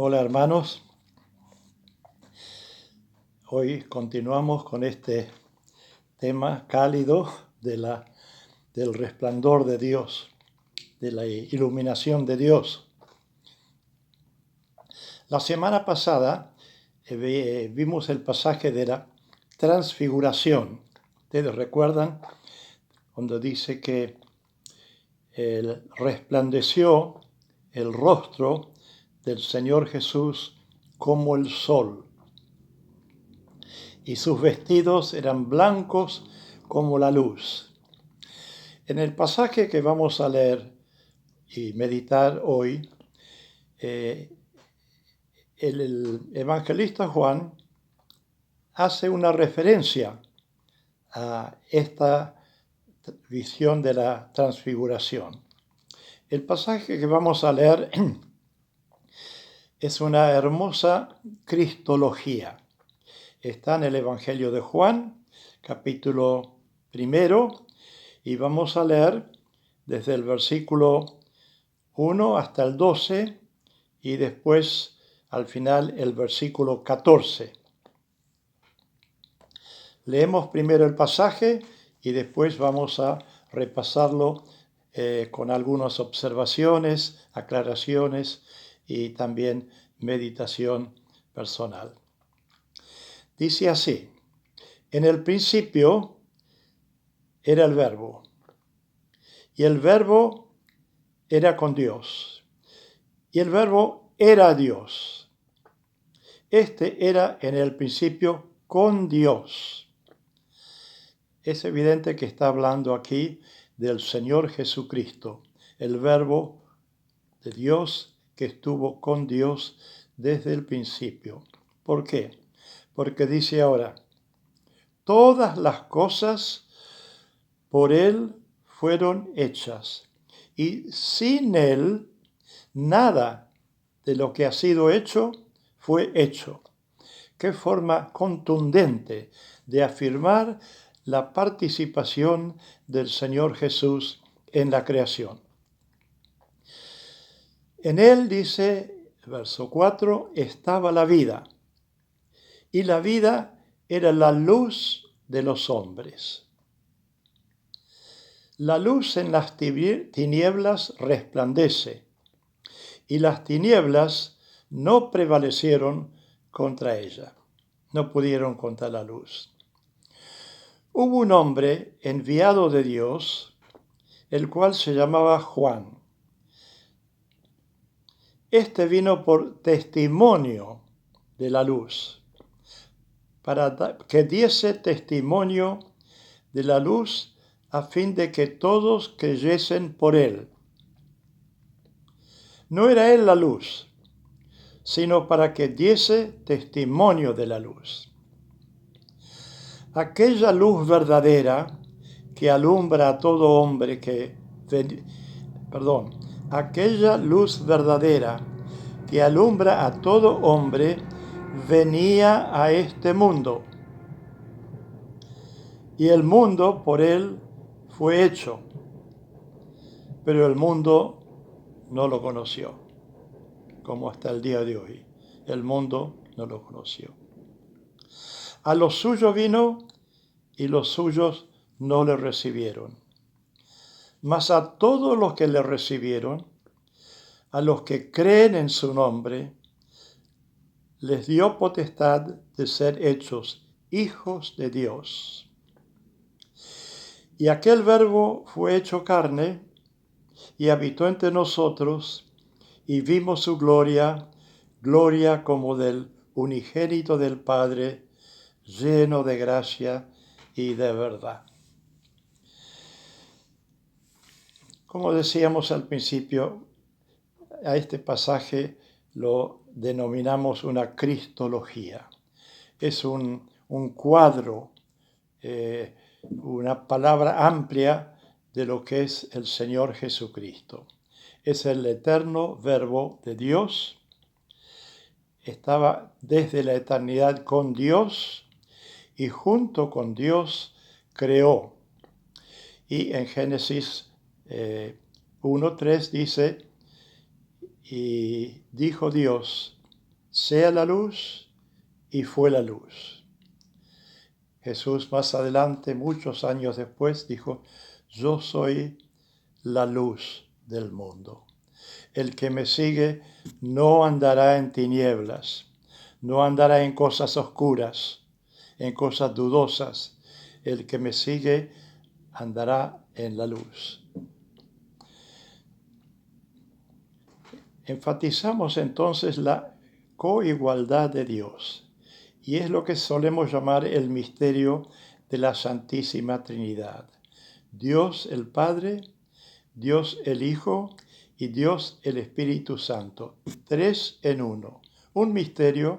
Hola hermanos, hoy continuamos con este tema cálido del resplandor de Dios, de la iluminación de Dios. La semana pasada vimos el pasaje de la transfiguración. ¿Ustedes recuerdan cuando dice que resplandeció el rostro del Señor Jesús como el sol? Y sus vestidos eran blancos como la luz. En el pasaje que vamos a leer y meditar hoy, el evangelista Juan hace una referencia a esta visión de la transfiguración. El pasaje que vamos a leer es una hermosa cristología. Está en el Evangelio de Juan, capítulo 1, y vamos a leer desde el versículo 1 hasta el 12 y después al final el versículo 14. Leemos primero el pasaje y después vamos a repasarlo con algunas observaciones, aclaraciones y también meditación personal. Dice así: en el principio era el Verbo, y el Verbo era con Dios, y el Verbo era Dios. Este era en el principio con Dios. Es evidente que está hablando aquí del Señor Jesucristo, el Verbo de Dios que estuvo con Dios desde el principio. ¿Por qué? Porque dice ahora: todas las cosas por Él fueron hechas, y sin Él nada de lo que ha sido hecho fue hecho. Qué forma contundente de afirmar la participación del Señor Jesús en la creación. En Él, dice verso 4, estaba la vida, y la vida era la luz de los hombres. La luz en las tinieblas resplandece, y las tinieblas no prevalecieron contra ella, no pudieron contra la luz. Hubo un hombre enviado de Dios, el cual se llamaba Juan. Este vino por testimonio de la luz, para que diese testimonio de la luz, a fin de que todos creyesen por él. No era él la luz, sino para que diese testimonio de la luz. Aquella luz verdadera que alumbra a todo hombre aquella luz verdadera que alumbra a todo hombre venía a este mundo, y el mundo por él fue hecho, pero el mundo no lo conoció, como hasta el día de hoy. El mundo no lo conoció. A los suyos vino, y los suyos no le recibieron. Mas a todos los que le recibieron, a los que creen en su nombre, les dio potestad de ser hechos hijos de Dios. Y aquel Verbo fue hecho carne y habitó entre nosotros, y vimos su gloria, gloria como del unigénito del Padre, lleno de gracia y de verdad. Como decíamos al principio, a este pasaje lo denominamos una cristología. Es un cuadro, una palabra amplia de lo que es el Señor Jesucristo. Es el eterno Verbo de Dios. Estaba desde la eternidad con Dios y junto con Dios creó. Y en Génesis 1:3 dice: y dijo Dios, sea la luz, y fue la luz. Jesús más adelante, muchos años después, dijo, yo soy la luz del mundo. El que me sigue no andará en tinieblas, no andará en cosas oscuras, en cosas dudosas. El que me sigue andará en la luz. Enfatizamos entonces la coigualdad de Dios, y es lo que solemos llamar el misterio de la Santísima Trinidad. Dios el Padre, Dios el Hijo y Dios el Espíritu Santo, tres en uno. Un misterio,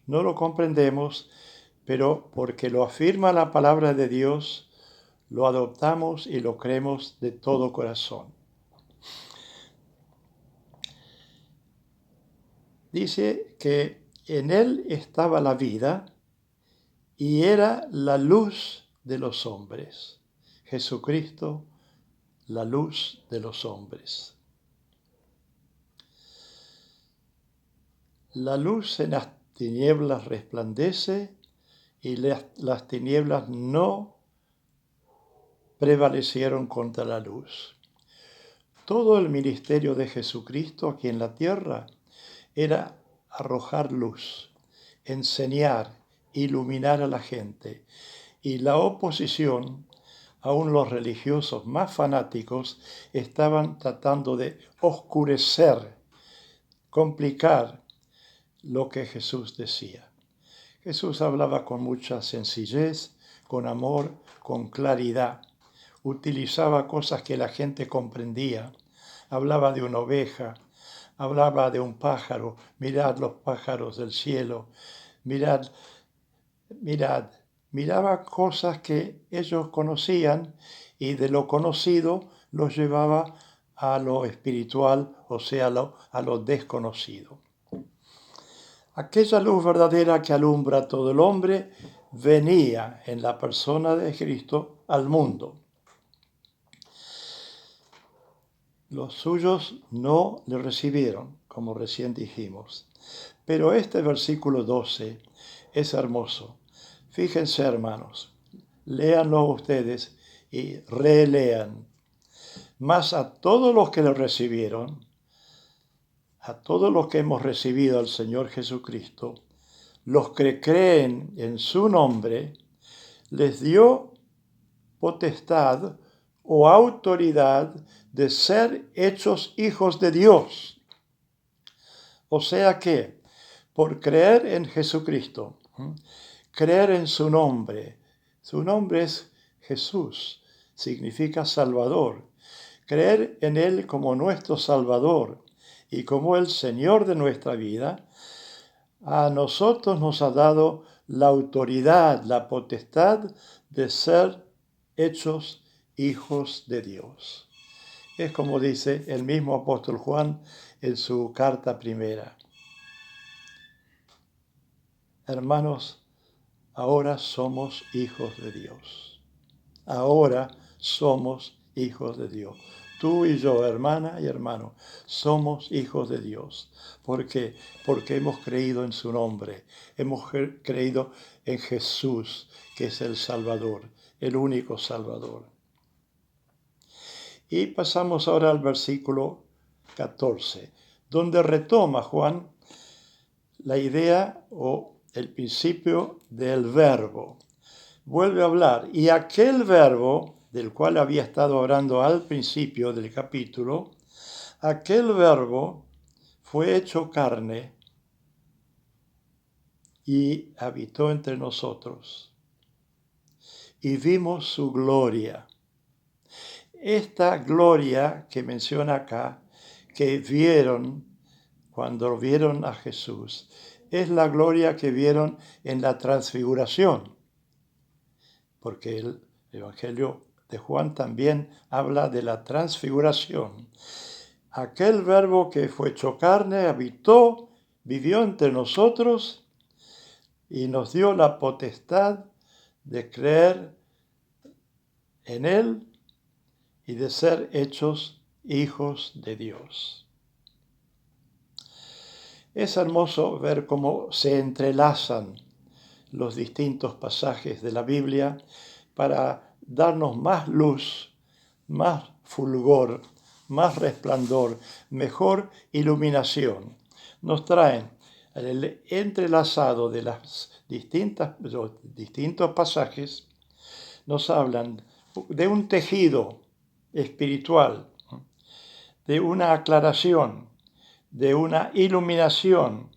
no lo comprendemos, pero porque lo afirma la palabra de Dios, lo adoptamos y lo creemos de todo corazón. Dice que en él estaba la vida y era la luz de los hombres. Jesucristo, la luz de los hombres. La luz en las tinieblas resplandece y las tinieblas no prevalecieron contra la luz. Todo el ministerio de Jesucristo aquí en la tierra era arrojar luz, enseñar, iluminar a la gente. Y la oposición, aún los religiosos más fanáticos, estaban tratando de oscurecer, complicar lo que Jesús decía. Jesús hablaba con mucha sencillez, con amor, con claridad. Utilizaba cosas que la gente comprendía. Hablaba de una oveja, hablaba de un pájaro. Mirad los pájaros del cielo. Mirad. Miraba cosas que ellos conocían y de lo conocido los llevaba a lo espiritual, o sea, a lo desconocido. Aquella luz verdadera que alumbra a todo el hombre venía en la persona de Cristo al mundo. Los suyos no le recibieron, como recién dijimos. Pero este versículo 12 es hermoso. Fíjense, hermanos, léanlo ustedes y relean. Mas a todos los que le recibieron, a todos los que hemos recibido al Señor Jesucristo, los que creen en su nombre, les dio potestad o autoridad de ser hechos hijos de Dios. O sea que, por creer en Jesucristo, creer en su nombre es Jesús, significa Salvador. Creer en Él como nuestro Salvador y como el Señor de nuestra vida, a nosotros nos ha dado la autoridad, la potestad de ser hechos hijos de Dios. Es como dice el mismo apóstol Juan en su carta primera. Hermanos, ahora somos hijos de Dios. Ahora somos hijos de Dios. Tú y yo, hermana y hermano, somos hijos de Dios. ¿Por qué? Porque hemos creído en su nombre. Hemos creído en Jesús, que es el Salvador, el único Salvador. Y pasamos ahora al versículo 14, donde retoma Juan la idea o el principio del verbo. Vuelve a hablar, y aquel verbo del cual había estado hablando al principio del capítulo, aquel verbo fue hecho carne y habitó entre nosotros, y vimos su gloria. Esta gloria que menciona acá, que vieron cuando vieron a Jesús, es la gloria que vieron en la transfiguración, porque el Evangelio de Juan también habla de la transfiguración. Aquel verbo que fue hecho carne, habitó, vivió entre nosotros y nos dio la potestad de creer en Él y de ser hechos hijos de Dios. Es hermoso ver cómo se entrelazan los distintos pasajes de la Biblia para darnos más luz, más fulgor, más resplandor, mejor iluminación. Nos traen el entrelazado de los distintos pasajes, nos hablan de un tejido espiritual, de una aclaración, de una iluminación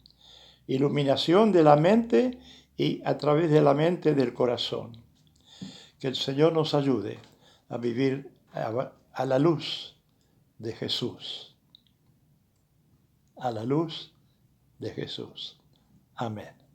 de la mente y a través de la mente del corazón. Que el Señor nos ayude a vivir a la luz de Jesús. A la luz de Jesús. Amén.